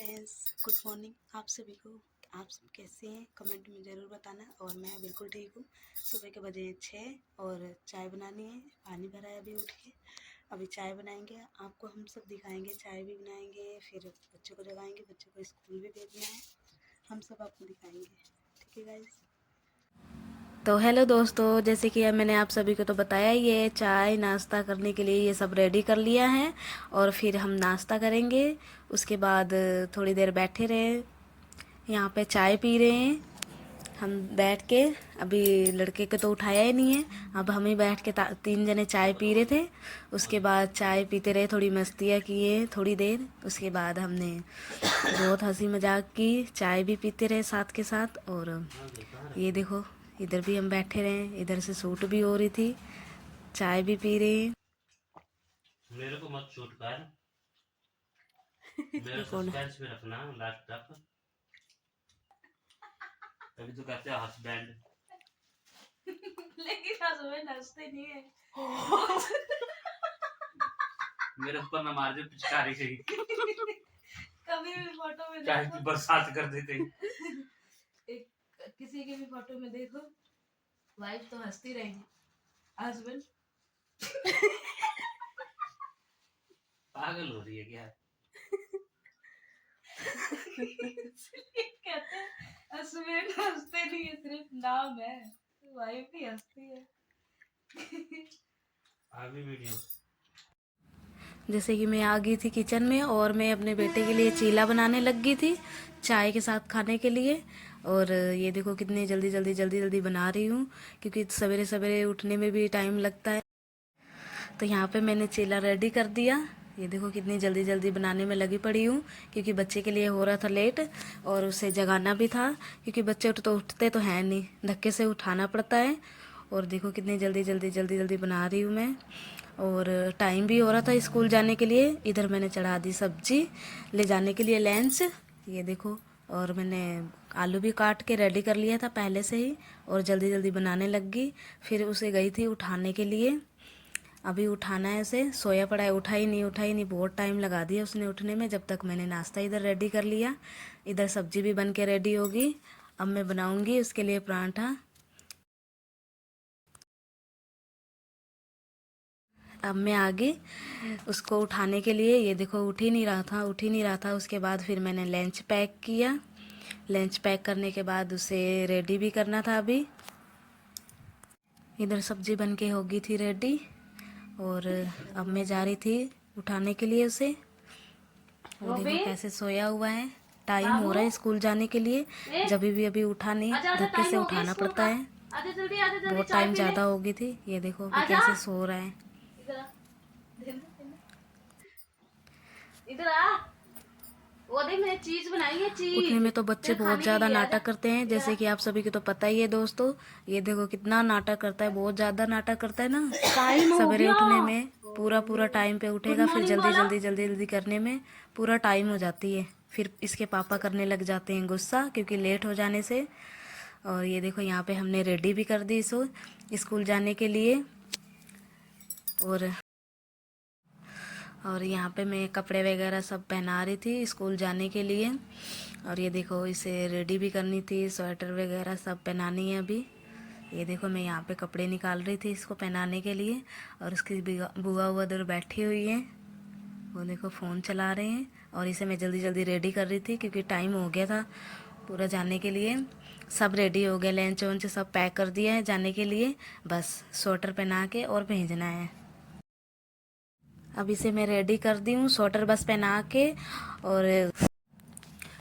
Friends, good morning आप सभी को। आप सब कैसे हैं कमेंट में ज़रूर बताना। और मैं बिल्कुल ठीक हूँ। सुबह के बजे 6 और चाय बनानी है। पानी भरा है अभी उठ के। अभी चाय बनाएंगे, आपको हम सब दिखाएंगे। चाय भी बनाएंगे, फिर बच्चों को जगाएंगे, बच्चों को स्कूल भी भेजना है। हम सब आपको दिखाएंगे, ठीक है गाइस। तो हेलो दोस्तों, जैसे कि मैंने आप सभी को तो बताया, ये चाय नाश्ता करने के लिए ये सब रेडी कर लिया है। और फिर हम नाश्ता करेंगे। उसके बाद थोड़ी देर बैठे रहे, यहाँ पे चाय पी रहे हैं हम बैठ के। अभी लड़के को तो उठाया ही नहीं है, अब हम ही बैठ के 3 जने चाय पी रहे थे। उसके बाद चाय पीते रहे, थोड़ी मस्तियाँ किए थोड़ी देर। उसके बाद हमने बहुत हंसी मजाक की, चाय भी पीते रहे साथ के साथ। और ये देखो, इधर भी हम बैठे रहे, इधर से शूट भी हो रही थी, चाय भी पी रहे हैं। मेरे को मत शूट कर, मेरा सस्पेंस में रखना लास्ट तक। तभी तो कहते हैं हस्बैंड। लेकिन हस्बैंड हंसते नहीं है। मेरे ऊपर न मार दे पिचकारी कहीं, कभी भी फोटो में चाहे देखो, बरसात कर दे कहीं। किसी की भी फोटो में देखो, वाइफ तो हंसती रहेगी, हस्बैंड पागल हो रही है क्या? कहते हैं हस्बैंड हंसते नहीं है, सिर्फ नाम है, वाइफ भी हंसती है। आगे वीडियो। जैसे कि मैं आ गई थी किचन में, और मैं अपने बेटे के लिए चीला बनाने लग गई थी चाय के साथ खाने के लिए। और ये देखो कितनी जल्दी जल्दी जल्दी जल्दी बना रही हूँ, क्योंकि सवेरे सवेरे उठने में भी टाइम लगता है। तो यहाँ पे मैंने चीला रेडी कर दिया। ये देखो कितनी जल्दी जल्दी बनाने में लगी पड़ी हूँ, क्योंकि बच्चे के लिए हो रहा था लेट, और उसे जगाना भी था, क्योंकि बच्चे उठते तो हैं नहीं, धक्के से उठाना पड़ता है। और देखो कितनी जल्दी जल्दी जल्दी जल्दी बना रही हूँ मैं। और टाइम भी हो रहा था स्कूल जाने के लिए। इधर मैंने चढ़ा दी सब्जी ले जाने के लिए लंच, ये देखो। और मैंने आलू भी काट के रेडी कर लिया था पहले से ही, और जल्दी जल्दी बनाने लग गई। फिर उसे गई थी उठाने के लिए, अभी उठाना है उसे, सोया पड़ा है, उठा ही नहीं, बहुत टाइम लगा दिया उसने उठने में। जब तक मैंने नाश्ता इधर रेडी कर लिया, इधर सब्जी भी बन के रेडी होगी। अब मैं बनाऊंगी उसके लिए पराठा। अब मैं आगे उसको उठाने के लिए, ये देखो उठ ही नहीं रहा था। उसके बाद फिर मैंने लंच पैक किया। लंच पैक करने के बाद उसे रेडी भी करना था। अभी इधर सब्जी बन के हो गई थी रेडी, और अब मैं जा रही थी उठाने के लिए उसे। वो देखो कैसे सोया हुआ है, टाइम हो रहा है स्कूल जाने के लिए। जब भी अभी उठा नहीं, धक्के से उठाना पड़ता है। बहुत टाइम ज़्यादा हो गई थी। ये देखो अभी कैसे सो रहा है। इधर आ, वो देख मैंने चीज बनाई है, चीज उठने में तो बच्चे बहुत ज़्यादा नाटक करते हैं, जैसे कि आप सभी को तो पता ही है दोस्तों। ये देखो कितना नाटक करता है, बहुत ज़्यादा नाटक करता है ना सवेरे उठने में। पूरा पूरा टाइम पे उठेगा, फिर जल्दी जल्दी जल्दी जल्दी करने में पूरा टाइम हो जाती है। फिर इसके पापा करने लग जाते हैं गुस्सा, क्योंकि लेट हो जाने से। और ये देखो यहाँ पे हमने रेडी भी कर दी इसको स्कूल जाने के लिए। और यहाँ पे मैं कपड़े वगैरह सब पहना रही थी स्कूल जाने के लिए। और ये देखो इसे रेडी भी करनी थी, स्वेटर वगैरह सब पहनानी है अभी। ये देखो मैं यहाँ पे कपड़े निकाल रही थी इसको पहनाने के लिए। और उसकी बुआ उधर बैठी हुई है, वो देखो फ़ोन चला रहे हैं। और इसे मैं जल्दी जल्दी रेडी कर रही थी, क्योंकि टाइम हो गया था पूरा जाने के लिए। सब रेडी हो गया, लंच वंच सब पैक कर दिया है जाने के लिए। बस स्वेटर पहना के और भेजना है। अब इसे मैं रेडी कर दी हूँ स्वेटर बस पहना के। और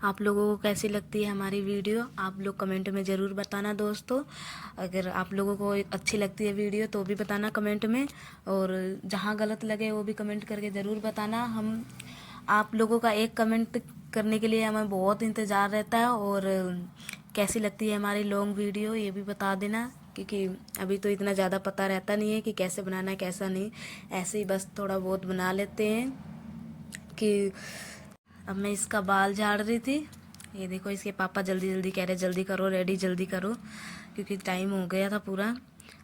आप लोगों को कैसी लगती है हमारी वीडियो, आप लोग कमेंट में ज़रूर बताना दोस्तों। अगर आप लोगों को अच्छी लगती है वीडियो तो भी बताना कमेंट में, और जहाँ गलत लगे वो भी कमेंट करके ज़रूर बताना। हम आप लोगों का एक कमेंट करने के लिए हमें बहुत इंतज़ार रहता है। और कैसी लगती है हमारी लॉन्ग वीडियो ये भी बता देना, क्योंकि अभी तो इतना ज़्यादा पता रहता नहीं है कि कैसे बनाना है कैसा नहीं। ऐसे ही बस थोड़ा बहुत बना लेते हैं। कि अब मैं इसका बाल झाड़ रही थी। ये देखो इसके पापा जल्दी जल्दी कह रहे जल्दी करो रेडी जल्दी करो, क्योंकि टाइम हो गया था पूरा।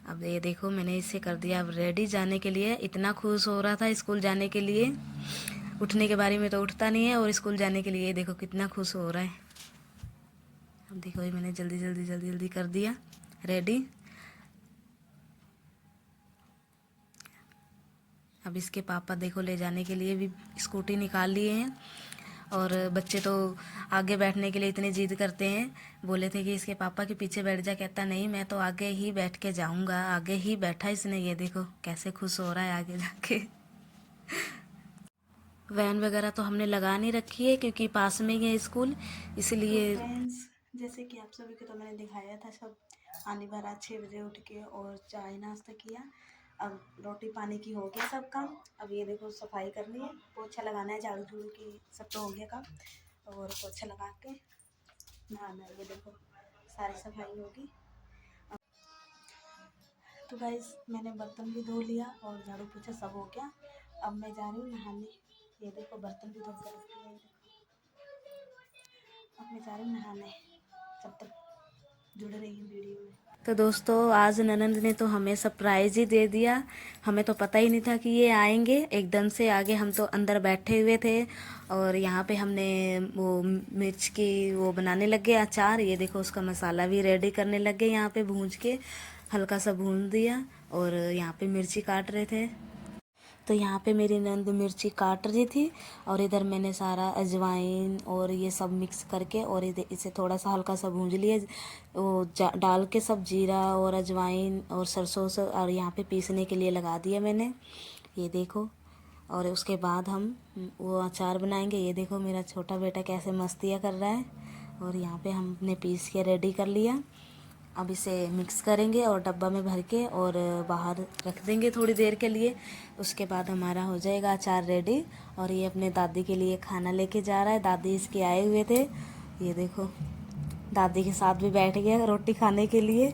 अब ये देखो मैंने इसे कर दिया अब रेडी जाने के लिए। इतना खुश हो रहा था स्कूल जाने के लिए। उठने के बारे में तो उठता नहीं है, और स्कूल जाने के लिए देखो कितना खुश हो रहा है। अब देखो ये मैंने जल्दी जल्दी जल्दी जल्दी कर दिया रेडी। अब इसके पापा देखो ले जाने के लिए भी स्कूटी निकाल लिए हैं, और बच्चे तो आगे बैठने के लिए इतनी जिद करते हैं। बोले थे कि इसके पापा के पीछे बैठ जा, कहता नहीं मैं तो आगे ही बैठ के जाऊंगा। आगे ही बैठा इसने, ये देखो कैसे खुश हो रहा है आगे जाके। वैन वगैरह तो हमने लगा नहीं रखी है क्योंकि पास में ही है स्कूल, इसलिए। फ्रेंड्स, जैसे कि आप सभी को तो मैंने दिखाया था, सब आने बार 6 बजे उठ के और चाय नाश्ता किया। अब रोटी पानी की हो गया सब काम। अब ये देखो सफाई करनी है, पोछा लगाना है, झाड़ू झूड़ू की सब तो हो गया काम, और पोछा लगा के नहाना है। ये देखो सारी सफाई होगी। तो गाइस मैंने बर्तन भी धो लिया और झाड़ू पोछा सब हो गया। अब मैं जा रही हूँ नहाने। ये देखो बर्तन भी धो कर रख दिया। ये देखो अब मैं जा रही हूँ नहाने। जब तक जुड़े रहिए वीडियो में। तो दोस्तों आज ननंद ने तो हमें सरप्राइज ही दे दिया। हमें तो पता ही नहीं था कि ये आएंगे, एकदम से आगे। हम तो अंदर बैठे हुए थे, और यहाँ पे हमने वो मिर्च की वो बनाने लग गए अचार। ये देखो उसका मसाला भी रेडी करने लग गए, यहाँ पे भूंज के हल्का सा भून दिया, और यहाँ पे मिर्ची काट रहे थे। तो यहाँ पे मेरी नंद मिर्ची काट रही थी, और इधर मैंने सारा अजवाइन और ये सब मिक्स करके, और इसे थोड़ा सा हल्का सा भूंज लिया, वो डाल के सब जीरा और अजवाइन और सरसों से, और यहाँ पे पीसने के लिए लगा दिया मैंने। ये देखो, और उसके बाद हम वो अचार बनाएंगे। ये देखो मेरा छोटा बेटा कैसे मस्तियाँ कर रहा है, और यहाँ पे हमने पीस के रेडी कर लिया। अब इसे मिक्स करेंगे और डब्बा में भर के और बाहर रख देंगे थोड़ी देर के लिए। उसके बाद हमारा हो जाएगा अचार रेडी। और ये अपने दादी के लिए खाना लेके जा रहा है। दादी इसके आए हुए थे, ये देखो दादी के साथ भी बैठ गया रोटी खाने के लिए।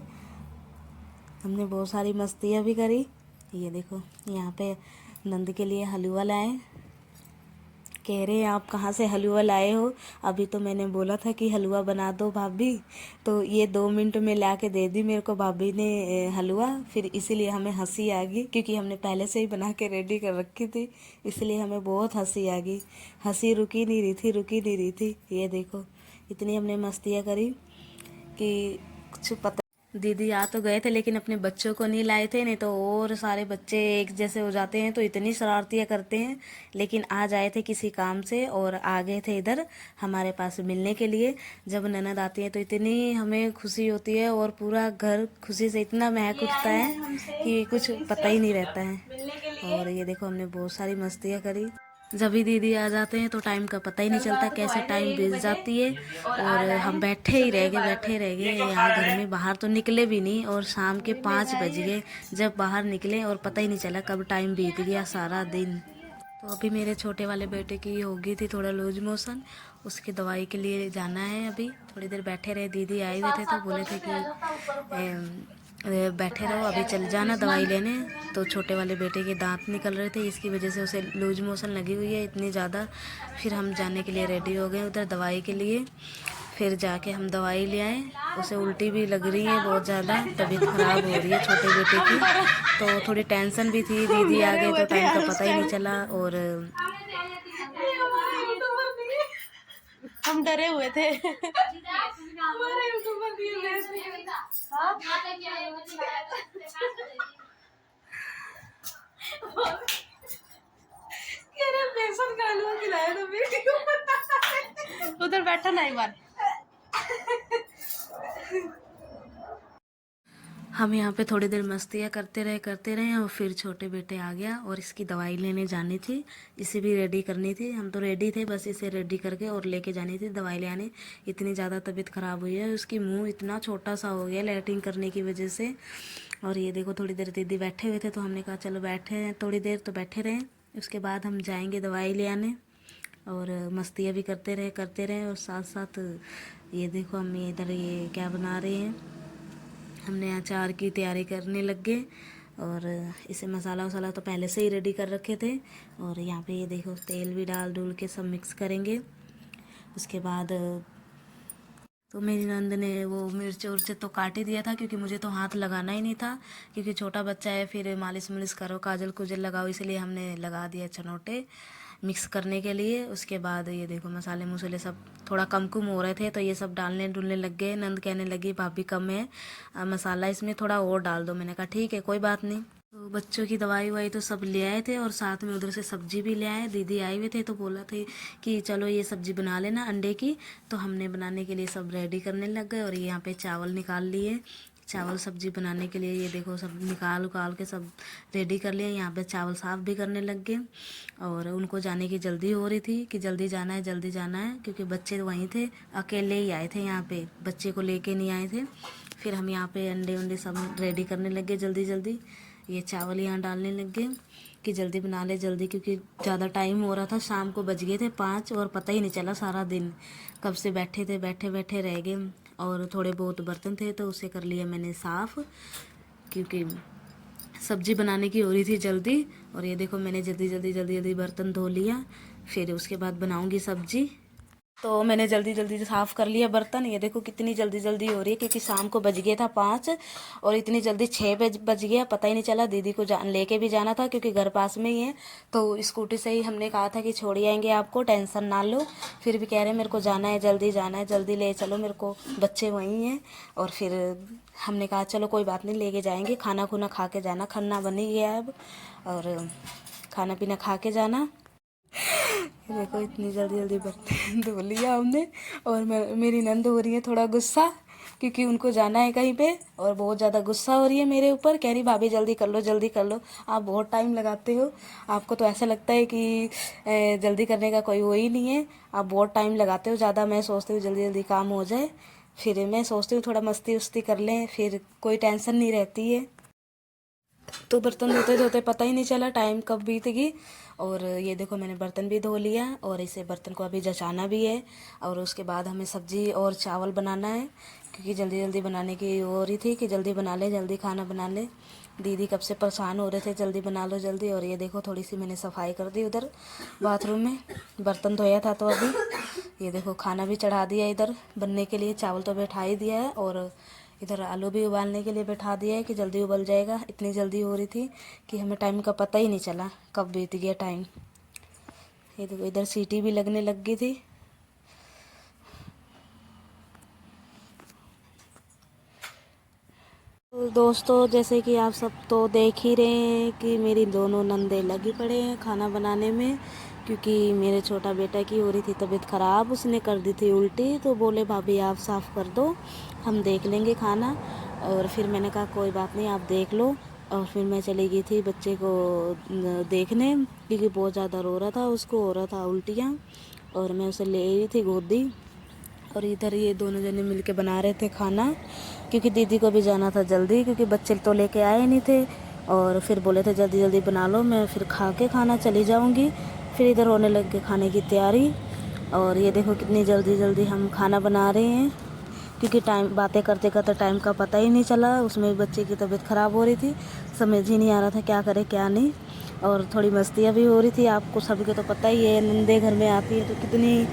हमने बहुत सारी मस्तियाँ भी करी। ये देखो यहाँ पे नंद के लिए हलवा लाए। कह रहे हैं आप कहाँ से हलवा लाए हो? अभी तो मैंने बोला था कि हलवा बना दो भाभी, तो ये 2 मिनट में ला के दे दी मेरे को भाभी ने हलवा। फिर इसीलिए हमें हंसी आ गई, क्योंकि हमने पहले से ही बना के रेडी कर रखी थी, इसलिए हमें बहुत हंसी आ गई। हंसी रुकी नहीं रही थी। ये देखो इतनी हमने मस्तियाँ करी कि कुछ पता। दीदी आ तो गए थे, लेकिन अपने बच्चों को नहीं लाए थे, नहीं तो और सारे बच्चे एक जैसे हो जाते हैं तो इतनी शरारतियाँ करते हैं। लेकिन आज आए थे किसी काम से, और आ गए थे इधर हमारे पास मिलने के लिए। जब ननद आती है तो इतनी हमें खुशी होती है, और पूरा घर खुशी से इतना महक उठता है कि कुछ पता ही नहीं रहता है। और ये देखो हमने बहुत सारी मस्तियाँ करी। जब भी दीदी आ जाते हैं तो टाइम का पता ही नहीं चलता, कैसे टाइम बीत जाती है। और हम बैठे ही रह गए यहाँ घर में, बाहर तो निकले भी नहीं। और शाम के 5 बज गए जब बाहर निकले, और पता ही नहीं चला कब टाइम बीत गया सारा दिन। तो अभी मेरे छोटे वाले बेटे की हो गई थी थोड़ा लूज मोशन, उसकी दवाई के लिए जाना है। अभी थोड़ी देर बैठे रहे, दीदी आए हुए थे तो बोले थे कि बैठे रहो, अभी चल जाना दवाई लेने। तो छोटे वाले बेटे के दांत निकल रहे थे, इसकी वजह से उसे लूज मोशन लगी हुई है इतनी ज़्यादा। फिर हम जाने के लिए रेडी हो गए उधर दवाई के लिए। फिर जाके हम दवाई ले आए। उसे उल्टी भी लग रही है बहुत ज़्यादा, तबीयत ख़राब हो रही है छोटे बेटे की। तो थोड़ी टेंशन भी थी, दीदी आ गए तो टाइम का पता ही नहीं चला। और हम डरे हुए थे। बेसन का हलवा खिलाया था वीडियो। उधर बैठा ना एक बार। हम यहाँ पे थोड़ी देर मस्तियाँ करते रहे, और फिर छोटे बेटे आ गया और इसकी दवाई लेने जानी थी। इसे भी रेडी करनी थी, हम तो रेडी थे, बस इसे रेडी करके और लेके जानी थी दवाई ले आने। इतनी ज़्यादा तबीयत ख़राब हुई है, उसकी मुंह इतना छोटा सा हो गया लैट्रिन करने की वजह से। और ये देखो थोड़ी देर दीदी बैठे हुए थे, तो हमने कहा चलो बैठे हैं थोड़ी देर, तो बैठे रहे। उसके बाद हम जाएंगे दवाई ले आने, और मस्तियाँ भी करते रहे। और साथ साथ ये देखो हम इधर ये क्या बना रहे हैं, हमने अचार की तैयारी करने लग गए। और इसे मसाला वसाला तो पहले से ही रेडी कर रखे थे। और यहाँ पे ये देखो तेल भी डाल डूल के सब मिक्स करेंगे। उसके बाद तो मेरी नंद ने वो मिर्च उर्च तो काट ही दिया था, क्योंकि मुझे तो हाथ लगाना ही नहीं था, क्योंकि छोटा बच्चा है, फिर मालिश मुलिश करो, काजल कुजल लगाओ, इसलिए हमने लगा दिया छनोटे। मिक्स करने के लिए। उसके बाद ये देखो मसाले मसाले सब थोड़ा कम हो रहे थे तो ये सब डालने डुलने लग गए। नंद कहने लगी भाभी कम है मसाला, इसमें थोड़ा और डाल दो। मैंने कहा ठीक है कोई बात नहीं। तो बच्चों की दवाई वाई तो सब ले आए थे और साथ में उधर से सब्जी भी ले आए। दीदी आए हुए थे तो बोला थे कि चलो ये सब्जी बना लेना अंडे की। तो हमने बनाने के लिए सब रेडी करने लग गए। और ये यहाँ पे चावल निकाल लिए, चावल सब्जी बनाने के लिए। ये देखो सब निकाल उकाल के सब रेडी कर लिए। यहाँ पे चावल साफ़ भी करने लग गए। और उनको जाने की जल्दी हो रही थी कि जल्दी जाना है जल्दी जाना है, क्योंकि बच्चे वहीं थे, अकेले ही आए थे यहाँ पे, बच्चे को लेके नहीं आए थे। फिर हम यहाँ पे अंडे वंडे सब रेडी करने लग गए जल्दी जल्दी। ये चावल यहाँ डालने लग गए कि जल्दी बना ले जल्दी, क्योंकि ज़्यादा टाइम हो रहा था। शाम को बज गए थे 5 और पता ही नहीं चला सारा दिन कब से बैठे थे, बैठे बैठे रह गए। और थोड़े बहुत बर्तन थे तो उसे कर लिया मैंने साफ़, क्योंकि सब्जी बनाने की हो रही थी जल्दी। और ये देखो मैंने जल्दी जल्दी जल्दी जल्दी बर्तन धो लिया, फिर उसके बाद बनाऊंगी सब्जी। तो मैंने जल्दी जल्दी साफ़ कर लिया बर्तन। ये देखो कितनी जल्दी जल्दी हो रही है, क्योंकि शाम को बज गया था 5 और इतनी जल्दी 6 बज गया, पता ही नहीं चला। दीदी को लेके भी जाना था क्योंकि घर पास में ही है, तो स्कूटी से ही हमने कहा था कि छोड़ आएंगे आपको, टेंशन ना लो। फिर भी कह रहे मेरे को जाना है जल्दी जाना है, जल्दी ले चलो मेरे को, बच्चे वहीं हैं। और फिर हमने कहा चलो कोई बात नहीं लेके जाएंगे, खाना खुना खा के जाना, खाना बन ही गया अब, और खाना पीना खा के जाना। देखो इतनी जल्दी जल्दी बर्तन धो लिया हमने। और मेरी नंद हो रही है थोड़ा गुस्सा, क्योंकि उनको जाना है कहीं पे, और बहुत ज़्यादा गुस्सा हो रही है मेरे ऊपर। कह रही भाभी जल्दी कर लो जल्दी कर लो, आप बहुत टाइम लगाते हो, आपको तो ऐसा लगता है कि जल्दी करने का कोई वो ही नहीं है, आप बहुत टाइम लगाते हो ज़्यादा। मैं सोचती हूँ जल्दी जल्दी काम हो जाए, फिर मैं सोचती हूँ थोड़ा मस्ती उस्ती कर लें, फिर कोई टेंशन नहीं रहती है। तो बर्तन धोते धोते पता ही नहीं चला टाइम कब बीत गई। और ये देखो मैंने बर्तन भी धो लिया, और इसे बर्तन को अभी जचाना भी है। और उसके बाद हमें सब्जी और चावल बनाना है, क्योंकि जल्दी जल्दी बनाने की हो रही थी कि जल्दी बना ले जल्दी खाना बना ले। दीदी कब से परेशान हो रहे थे जल्दी बना लो जल्दी। और ये देखो थोड़ी सी मैंने सफाई कर दी उधर बाथरूम में, बर्तन धोया था तो अभी ये देखो खाना भी चढ़ा दिया इधर बनने के लिए। चावल तो बैठा ही दिया है, और इधर आलू भी उबालने के लिए बैठा दिया है कि जल्दी उबल जाएगा। इतनी जल्दी हो रही थी कि हमें टाइम का पता ही नहीं चला कब बीत गया टाइम। ये देखो इधर सीटी भी लगने लग गई थी। तो दोस्तों जैसे कि आप सब तो देख ही रहे हैं कि मेरी दोनों नंदे लगी पड़े हैं खाना बनाने में, क्योंकि मेरे छोटा बेटा की हो रही थी तबीयत ख़राब, उसने कर दी थी उल्टी। तो बोले भाभी आप साफ़ कर दो, हम देख लेंगे खाना। और फिर मैंने कहा कोई बात नहीं आप देख लो। और फिर मैं चली गई थी बच्चे को देखने, क्योंकि बहुत ज़्यादा रो रहा था, उसको हो रहा था उल्टियाँ, और मैं उसे ले आई थी गोदी। और इधर ये दोनों जने मिलके बना रहे थे खाना, क्योंकि दीदी को भी जाना था जल्दी, क्योंकि बच्चे तो लेके आए नहीं थे। और फिर बोले थे जल्दी जल्दी बना लो, मैं फिर खा के खाना चली जाऊंगी। फिर इधर होने लग गई खाने की तैयारी। और ये देखो कितनी जल्दी जल्दी हम खाना बना रहे हैं, क्योंकि टाइम बातें करते करते टाइम का पता ही नहीं चला। उसमें बच्चे की तबीयत ख़राब हो रही थी, समझ ही नहीं आ रहा था क्या करे क्या नहीं। और थोड़ी मस्तियाँ भी हो रही थी। आपको सभी को तो पता ही है, नंदे घर में आती है तो कितनी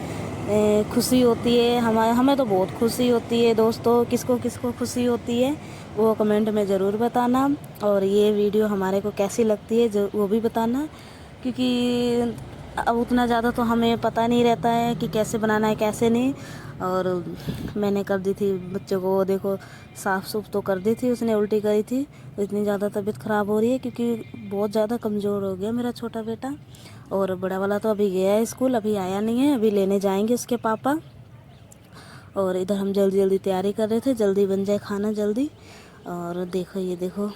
खुशी होती है। हमें तो बहुत खुशी होती है दोस्तों। किसको किसको खुशी होती है वो कमेंट में ज़रूर बताना। और ये वीडियो हमारे को कैसी लगती है जो वो भी बताना, क्योंकि अब उतना ज़्यादा तो हमें पता नहीं रहता है कि कैसे बनाना है कैसे नहीं। और मैंने कर दी थी बच्चों को, देखो साफ़ सूफ तो कर दी थी, उसने उल्टी करी थी। तो इतनी ज़्यादा तबीयत ख़राब हो रही है, क्योंकि बहुत ज़्यादा कमज़ोर हो गया मेरा छोटा बेटा। और बड़ा वाला तो अभी गया है स्कूल, अभी आया नहीं है, अभी लेने जाएंगे उसके पापा। और इधर हम जल्दी जल्दी तैयारी कर रहे थे, जल्दी बन जाए खाना जल्दी। और देखो ये देखो,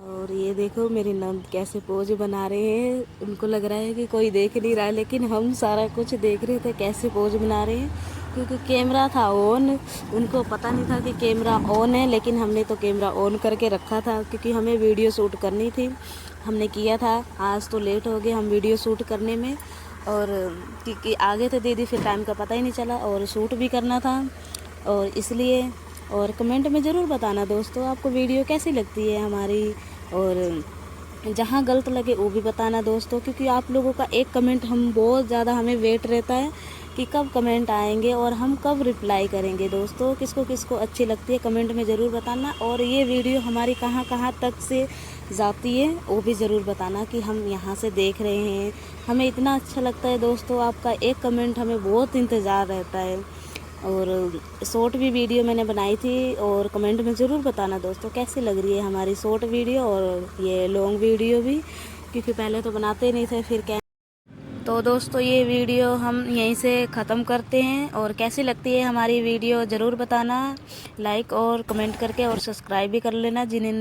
और ये देखो मेरी नंद कैसे पोज बना रहे हैं। उनको लग रहा है कि कोई देख नहीं रहा है, लेकिन हम सारा कुछ देख रहे थे कैसे पोज बना रहे हैं, क्योंकि कैमरा था ऑन। उनको पता नहीं था कि कैमरा ऑन है, लेकिन हमने तो कैमरा ऑन करके रखा था, क्योंकि हमें वीडियो शूट करनी थी। हमने किया था, आज तो लेट हो गए हम वीडियो शूट करने में। और क्योंकि आगे थे दीदी, फिर टाइम का पता ही नहीं चला, और शूट भी करना था, और इसलिए। और कमेंट में ज़रूर बताना दोस्तों आपको वीडियो कैसी लगती है हमारी, और जहाँ गलत लगे वो भी बताना दोस्तों, क्योंकि आप लोगों का एक कमेंट हम बहुत ज़्यादा हमें वेट रहता है कि कब कमेंट आएंगे और हम कब रिप्लाई करेंगे। दोस्तों किसको किसको अच्छी लगती है कमेंट में ज़रूर बताना, और ये वीडियो हमारी कहाँ कहाँ तक से जाती है वो भी ज़रूर बताना कि हम यहाँ से देख रहे हैं। हमें इतना अच्छा लगता है दोस्तों, आपका एक कमेंट हमें बहुत इंतज़ार रहता है। और शॉर्ट भी वीडियो मैंने बनाई थी, और कमेंट में ज़रूर बताना दोस्तों कैसी लग रही है हमारी शॉर्ट वीडियो और ये लॉन्ग वीडियो भी, क्योंकि पहले तो बनाते नहीं थे फिर क्या। तो दोस्तों ये वीडियो हम यहीं से ख़त्म करते हैं, और कैसी लगती है हमारी वीडियो ज़रूर बताना, लाइक और कमेंट करके, और सब्सक्राइब भी कर लेना जिन्हें